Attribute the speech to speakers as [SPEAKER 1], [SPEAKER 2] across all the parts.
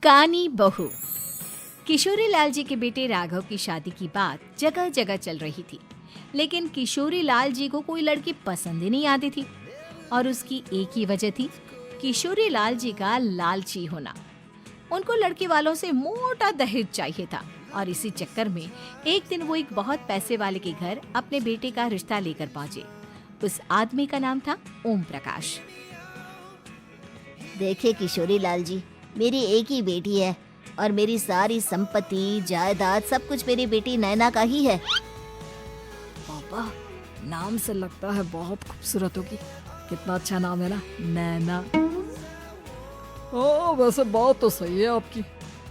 [SPEAKER 1] कानी बहू। किशोरी लाल जी के बेटे राघव की शादी की बात जगह जगह चल रही थी, लेकिन किशोरी लाल जी को कोई लड़की पसंद ही नहीं आती थी। और उसकी एक ही वजह थी, किशोरी लाल जी का लालची होना। उनको लड़की वालों से मोटा दहेज चाहिए था और इसी चक्कर में एक दिन वो एक बहुत पैसे वाले के घर अपने बेटे का रिश्ता लेकर पहुंचे। उस आदमी का नाम था ओम प्रकाश।
[SPEAKER 2] देखिए किशोरी लाल जी, मेरी एक ही बेटी है और मेरी सारी संपत्ति जायदाद सब कुछ मेरी बेटी नैना का ही है।
[SPEAKER 3] पापा, नाम से लगता है बहुत खूबसूरत होगी। कितना अच्छा नाम है ना, नैना। ओ, वैसे बात तो सही है आपकी।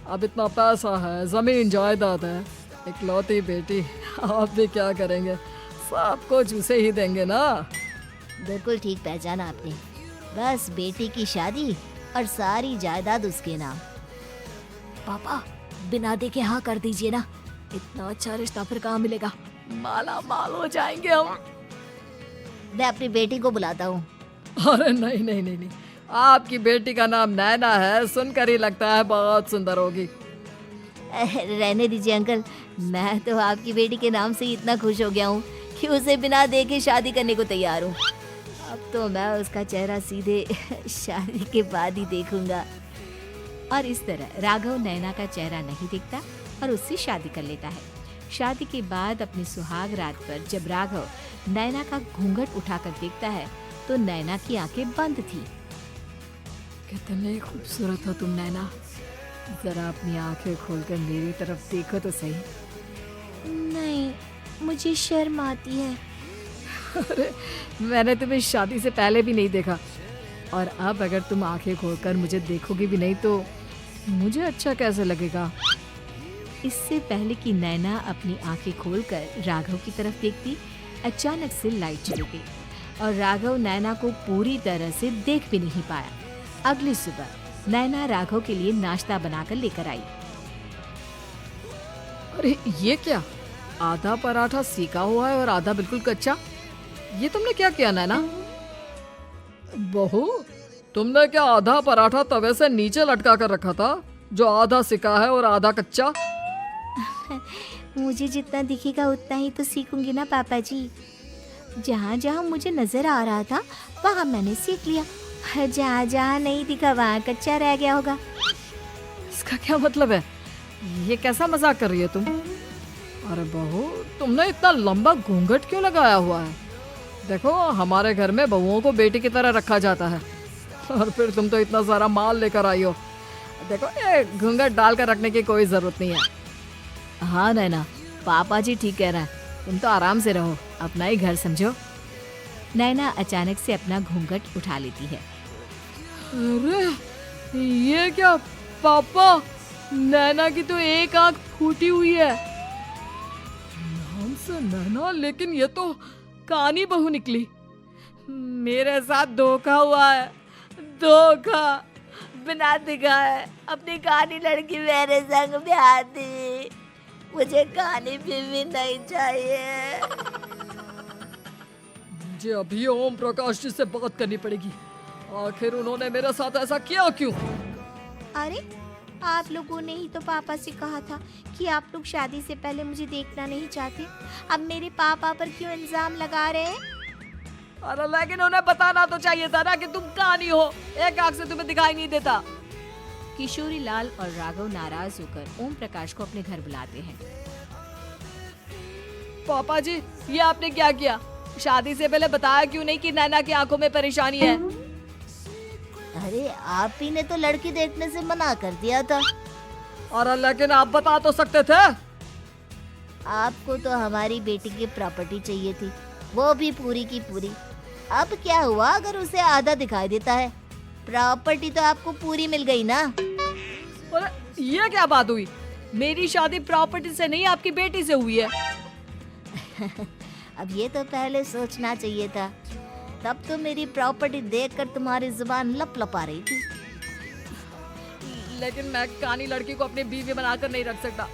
[SPEAKER 3] अब इतना पैसा है, जमीन जायदाद है, इकलौती बेटी, आप भी क्या करेंगे? सब कुछ उसे ही देंगे ना।
[SPEAKER 2] बिल्कुल ठीक पहचाना आपने। बस बेटी की शादी और सारी जायदाद उसके नाम।
[SPEAKER 3] पापा, बिना देखे हाँ कर दीजिए ना। इतना अच्छा रिश्ता फिर कहाँ मिलेगा? माला माल हो जाएंगे हम।
[SPEAKER 2] मैं अपनी बेटी को बुलाता हूँ।
[SPEAKER 3] अरे नहीं नहीं नहीं नहीं, आपकी बेटी का नाम नैना है, सुनकर ही लगता है बहुत सुंदर होगी।
[SPEAKER 2] रहने दीजिए अंकल, मैं तो आपकी बेटी के नाम से ही इतना खुश हो गया हूँ कि उसे बिना देखे शादी करने को तैयार हूँ। अब तो मैं उसका चेहरा सीधे शादी के बाद ही देखूंगा।
[SPEAKER 1] और इस तरह राघव नैना का चेहरा नहीं देखता और उससे शादी कर लेता है। शादी के बाद अपनी सुहाग रात पर जब राघव नैना का घूंघट उठाकर देखता है तो नैना की आंखें बंद थी।
[SPEAKER 3] कितनी खूबसूरत हो तुम नैना। जरा अपनी आंखें खोलकर मेरी तरफ देखो तो सही।
[SPEAKER 2] नहीं, मुझे शर्म आती है।
[SPEAKER 3] अरे, मैंने तुम्हें शादी से पहले भी नहीं देखा और अब अगर तुम आंखें खोलकर मुझे देखोगी भी नहीं तो मुझे अच्छा कैसे लगेगा?
[SPEAKER 1] इससे पहले कि नैना अपनी आंखें खोलकर राघव की तरफ देखती, अचानक से लाइट चली गई और राघव नैना को पूरी तरह से देख भी नहीं पाया। अगली सुबह नैना राघव के लिए नाश्ता बनाकर लेकर आई।
[SPEAKER 3] अरे ये क्या? आधा पराठा सेका हुआ है और आधा बिल्कुल कच्चा। ये तुमने क्या किया नैना? बहू, तुमने क्या आधा पराठा तवे से नीचे लटका कर रखा था जो आधा सिका है और आधा कच्चा?
[SPEAKER 2] मुझे जितना दिखेगा उतना ही तो सीखूंगी ना पापा जी। जहाँ जहाँ मुझे नजर आ रहा था वहाँ मैंने सीख लिया, जहाँ जहाँ नहीं दिखा वहाँ कच्चा रह गया होगा।
[SPEAKER 3] इसका क्या मतलब है? ये कैसा मजाक कर रही है तुम? अरे बहू, तुमने इतना लंबा घूंघट क्यों लगाया हुआ है? देखो, हमारे घर में बहुओं को बेटी की तरह रखा जाता है और फिर तुम तो इतना सारा माल लेकर आई हो। देखो, ये घूंघट डालकर रखने की कोई जरूरत नहीं है।
[SPEAKER 1] हाँ नैना, पापा जी ठीक कह रहा है, तुम तो आराम से रहो, अपना ही घर समझो। नैना अचानक से अपना घूंघट उठा लेती है।
[SPEAKER 3] अरे ये क्या पापा, नैना की तो एक आंख फूटी हुई है। नाम से नैना, लेकिन ये तो कानी बहू निकली। मेरे साथ धोखा हुआ है, धोखा।
[SPEAKER 2] बिना दिखाए अपनी कानी लड़की मेरे संग ब्याह दी। मुझे कानी भी नहीं चाहिए।
[SPEAKER 3] मुझे अभी ओम प्रकाश जी से बात करनी पड़ेगी। आखिर उन्होंने मेरे साथ ऐसा किया क्यों?
[SPEAKER 2] अरे, आप लोगों ने ही तो पापा से कहा था कि आप लोग शादी से पहले मुझे देखना नहीं चाहते। अब मेरे पापा पर क्यों इल्जाम लगा रहे हैं?
[SPEAKER 3] अरे लेकिन उन्हें बताना तो चाहिए था ना कि तुम कानी हो, एक आंख से तुम्हें दिखाई नहीं देता।
[SPEAKER 1] किशोरी लाल और राघव नाराज होकर ओम प्रकाश को अपने घर बुलाते हैं।
[SPEAKER 3] पापा जी, ये आपने क्या किया? शादी से पहले बताया क्यों नहीं कि नैना की आंखों में परेशानी है?
[SPEAKER 2] अरे, आप ही ने तो लड़की देखने से मना कर दिया था।
[SPEAKER 3] और लेकिन आप बता तो सकते थे।
[SPEAKER 2] आपको तो हमारी बेटी की प्रॉपर्टी चाहिए थी, वो भी पूरी की पूरी। अब क्या हुआ अगर उसे आधा दिखाई देता है? प्रॉपर्टी तो आपको पूरी मिल गई ना।
[SPEAKER 3] अरे ये क्या बात हुई? मेरी शादी प्रॉपर्टी से नहीं, आपकी बेटी से हुई है।
[SPEAKER 2] अब ये तो पहले सोचना चाहिए था। तब तो मेरी प्रॉपर्टी देखकर तुम्हारी जुबान लप लपा रही थी।
[SPEAKER 3] लेकिन मैं कानी लड़की को अपनी बीवी बनाकर नहीं रख सकता।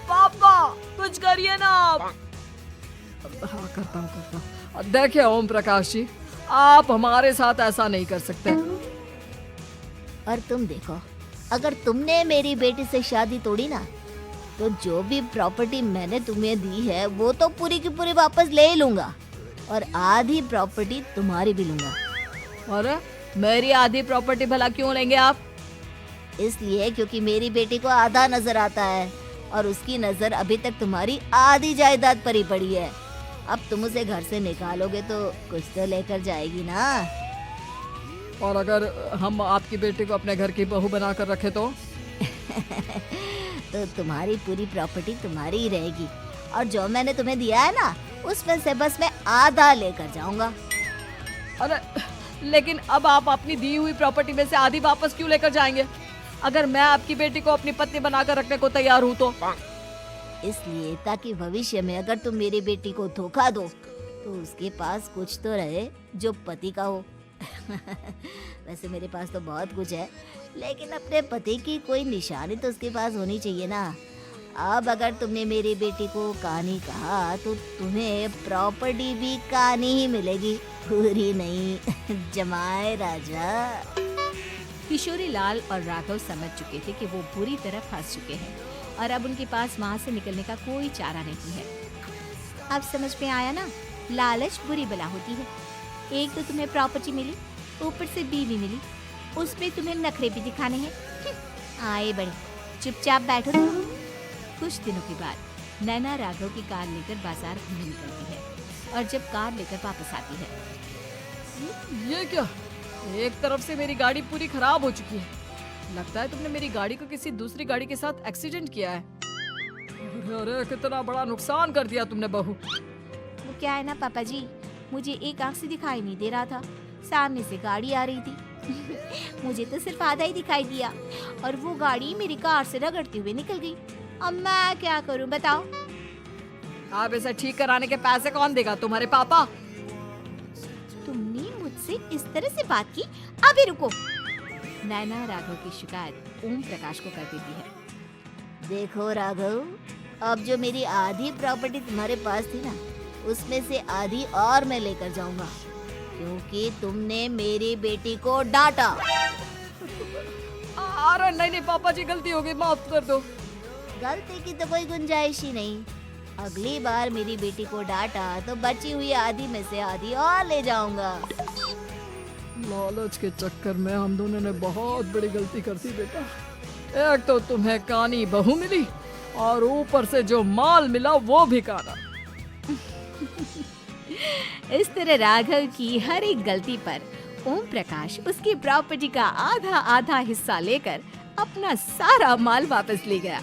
[SPEAKER 3] पापा, कुछ करिए ना आप। हाँ, करता हूँ। देखिए ओम प्रकाश जी, आप हमारे साथ ऐसा नहीं कर सकते।
[SPEAKER 2] और तुम देखो, अगर तुमने मेरी बेटी से शादी तोड़ी ना, तो जो भी प्रॉपर्टी मैंने तुम्हें दी है वो तो पूरी की पूरी वापस ले ही लूंगा, और आधी प्रॉपर्टी तुम्हारी भी लूंगा।
[SPEAKER 3] अरे मेरी आधी प्रॉपर्टी भला क्यों लेंगे आप?
[SPEAKER 2] इसलिए क्योंकि मेरी बेटी को आधा नजर आता है और उसकी नजर अभी तक तुम्हारी आधी जायदाद पर ही पड़ी है। अब तुम उसे घर से निकालोगे तो कुछ तो लेकर जाएगी ना।
[SPEAKER 3] और अगर हम आपकी बेटी को अपने घर की बहू बना कर रखे तो?
[SPEAKER 2] तो तुम्हारी पूरी प्रॉपर्टी तुम्हारी ही रहेगी, और जो मैंने तुम्हें दिया है ना, उसमें से बस मैं आधा लेकर जाऊंगा।
[SPEAKER 3] अरे लेकिन अब आप अपनी दी हुई प्रॉपर्टी में से आधी वापस क्यों लेकर जाएंगे? अगर मैं आपकी बेटी को अपनी पत्नी बनाकर रखने को तैयार हूँ तो?
[SPEAKER 2] इसलिए ताकि भविष्य में अगर तुम मेरी बेटी को धोखा दो तो उसके पास कुछ तो रहे जो पति का हो। वैसे मेरे पास तो बहुत कुछ है, लेकिन अपने पति की कोई निशानी तो उसके पास होनी चाहिए ना। अब अगर तुमने मेरी बेटी को कहानी कहा तो तुम्हें प्रॉपर्टी भी कहानी ही मिलेगी, पूरी नहीं। जमाए राजा।
[SPEAKER 1] किशोरी लाल और राघव समझ चुके थे कि वो बुरी तरह फंस चुके हैं और अब उनके पास वहाँ से निकलने का कोई चारा नहीं है। अब समझ में आया ना, लालच बुरी बला होती है। एक तो तुम्हें प्रॉपर्टी मिली, ऊपर से बीवी मिली, उसमें तुम्हें नखरे भी दिखाने हैं। आए बड़े, चुपचाप बैठो तुम। कुछ दिनों के बाद नैना राघव की कार लेकर बाजार घूमने निकलती है और जब कार लेकर वापस आती है।
[SPEAKER 3] ये क्या? एक तरफ से मेरी गाड़ी पूरी खराब हो चुकी है। लगता है तुमने मेरी गाड़ी को किसी दूसरी गाड़ी के साथ एक्सीडेंट किया है। अरे कितना बड़ा नुकसान कर दिया तुमने बहू।
[SPEAKER 1] वो क्या है ना पापा जी, मुझे एक आंख से दिखाई नहीं दे रहा था, सामने से गाड़ी आ रही थी। मुझे तो सिर्फ आधा ही दिखाई दिया और वो गाड़ी मेरी कार से रगड़ते हुए निकल गई। अब मैं क्या करूं बताओ?
[SPEAKER 3] आप इसे ठीक कराने के पैसे कौन देगा? तुम्हारे पापा?
[SPEAKER 1] तुमने मुझसे इस तरह से बात की? अभी रुको। नैना राघव की शिकायत ओम प्रकाश को कर देती है।
[SPEAKER 2] देखो राघव, अब जो मेरी आधी प्रॉपर्टी तुम्हारे पास थी ना, उसमें से आधी और मैं लेकर जाऊंगा, क्योंकि तुमने मेरी बेटी को डांटा।
[SPEAKER 3] अरे नहीं नहीं पापा जी, गलती हो गई, माफ कर दो।
[SPEAKER 2] गलती की तो कोई गुंजाइश ही नहीं। अगली बार मेरी बेटी को डांटा तो बची हुई आधी में से आधी और ले जाऊंगा।
[SPEAKER 3] लालच के चक्कर में हम दोनों ने बहुत बड़ी गलती कर दी बेटा। एक तो तुम्हें कानी बहू मिली और ऊपर से जो माल मिला वो भी काना।
[SPEAKER 1] इस तरह राघव की हर एक गलती पर ओम प्रकाश उसकी प्रॉपर्टी का आधा आधा हिस्सा लेकर अपना सारा माल वापस ले गया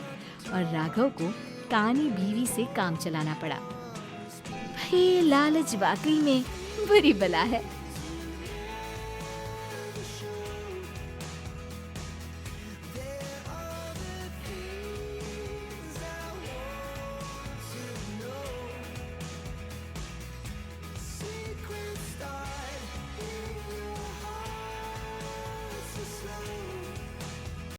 [SPEAKER 1] और राघव को कानी बीवी से काम चलाना पड़ा। भाई लालच वाकई में बुरी बला है।